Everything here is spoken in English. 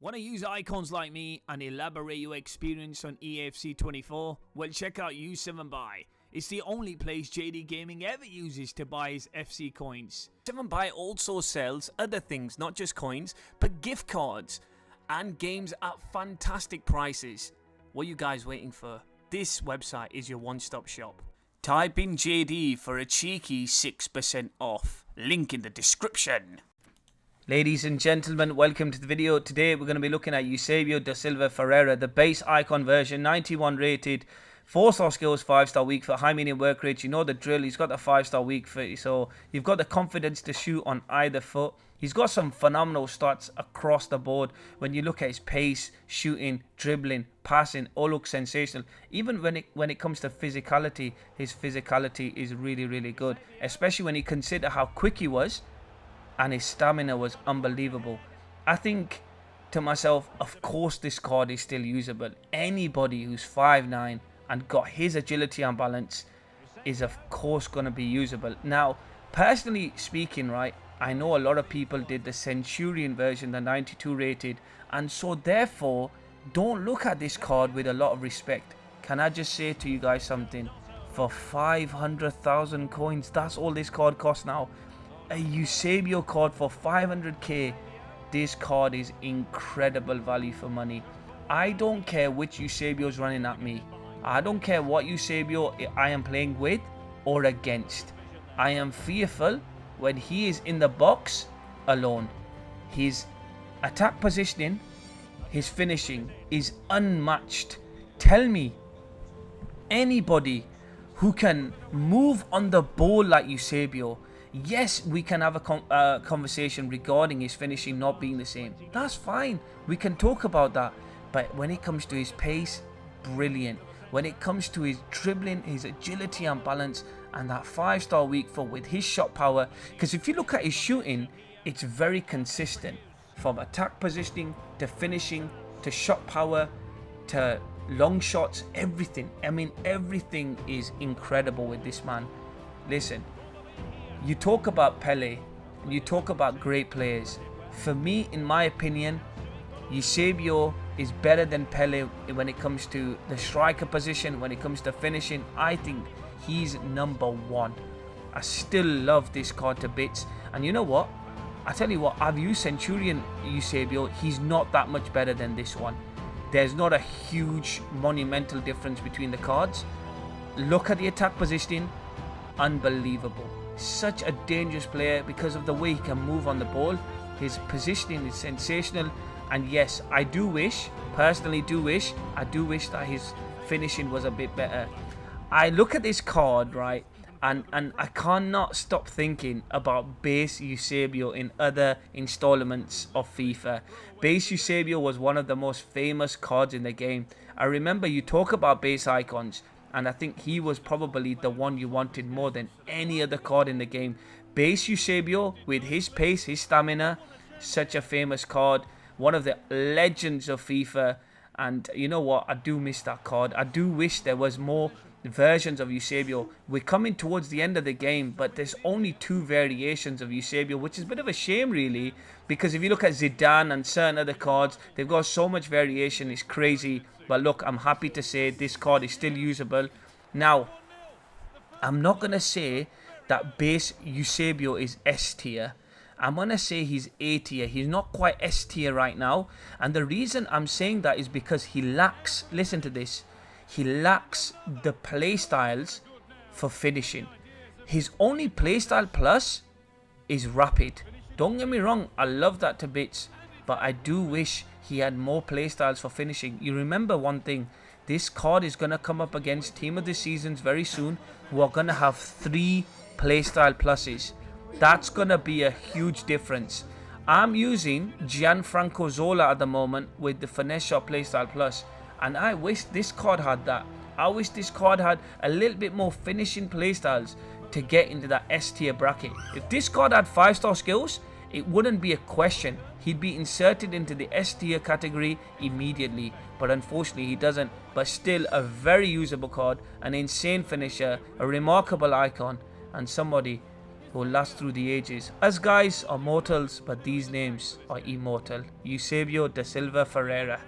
Want to use icons like me and elaborate your experience on EFC24? Well, check out U7Buy. It's the only place JD Gaming ever uses to buy his FC coins. 7Buy also sells other things, not just coins, but gift cards and games at fantastic prices. What are you guys waiting for? This website is your one-stop shop. Type in JD for a cheeky 6% off. Link in the description. Ladies and gentlemen, welcome to the video. Today we're going to be looking at Eusebio da Silva Ferreira, the base icon version, 91 rated, 4-star skills, 5-star weak foot, high medium work rate. You know the drill. He's got the 5-star weak foot, so you've got the confidence to shoot on either foot. He's got some phenomenal stats across the board. When you look at his pace, shooting, dribbling, passing, all looks sensational. Even when it comes to physicality, his physicality is really good, especially when you consider how quick he was. And his stamina was unbelievable. I think to myself, of course this card is still usable. Anybody who's 5'9" and got his agility and balance is of course going to be usable. Now, personally speaking, right, I know a lot of people did the Centurion version, the 92 rated, and so therefore don't look at this card with a lot of respect. Can I just say to you guys something? For 500,000 coins, that's all this card costs now. A Eusebio card for 500k. This card is incredible value for money. I don't care which Eusebio is running at me. I don't care what Eusebio I am playing with or against. I am fearful when he is in the box alone. His attack positioning, his finishing is unmatched. Tell me anybody who can move on the ball like Eusebio. Yes, we can have a conversation regarding his finishing not being the same. That's fine. We can talk about that. But when it comes to his pace, brilliant. When it comes to his dribbling, his agility and balance, and that 5-star weak foot with his shot power. Because if you look at his shooting, it's very consistent. From attack positioning, to finishing, to shot power, to long shots, everything. I mean, everything is incredible with this man. Listen. You talk about Pele and you talk about great players. For me, in my opinion, Eusebio is better than Pele when it comes to the striker position, when it comes to finishing. I think he's number one. I still love this card to bits. And you know what? I tell you what, I've used Centurion Eusebio. He's not that much better than this one. There's not a huge monumental difference between the cards. Look at the attack positioning. Unbelievable. Such a dangerous player because of the way he can move on the ball. His positioning is sensational. And yes, I do wish that his finishing was a bit better. I look at this card, right, and I cannot stop thinking about base Eusebio in other installments of FIFA. Base Eusebio was one of the most famous cards in the game. I remember you talk about base icons, and I think he was probably the one you wanted more than any other card in the game. Base Eusebio, with his pace, his stamina, such a famous card. One of the legends of FIFA. And you know what? I do miss that card. I do wish there was more versions of Eusebio. We're coming towards the end of the game, but there's only 2 variations of Eusebio, which is a bit of a shame, really. Because if you look at Zidane and certain other cards, they've got so much variation. It's crazy. But look, I'm happy to say this card is still usable. Now, I'm not going to say that base Eusebio is S tier. I'm going to say he's A tier. He's not quite S tier right now. And the reason I'm saying that is because he lacks, listen to this, he lacks the playstyles for finishing. His only playstyle plus is rapid. Don't get me wrong, I love that to bits. But I do wish he had more playstyles for finishing. You remember one thing, this card is going to come up against Team of the Seasons very soon, who are going to have 3 playstyle pluses. That's going to be a huge difference. I'm using Gianfranco Zola at the moment with the Finesse Shot Playstyle Plus. And I wish this card had that. I wish this card had a little bit more finishing playstyles to get into that S tier bracket. If this card had 5-star skills, it wouldn't be a question. He'd be inserted into the S tier category immediately. But unfortunately he doesn't. But still a very usable card. An insane finisher. A remarkable icon. And somebody who will last through the ages. Us guys are mortals, but these names are immortal. Eusebio da Silva Ferreira.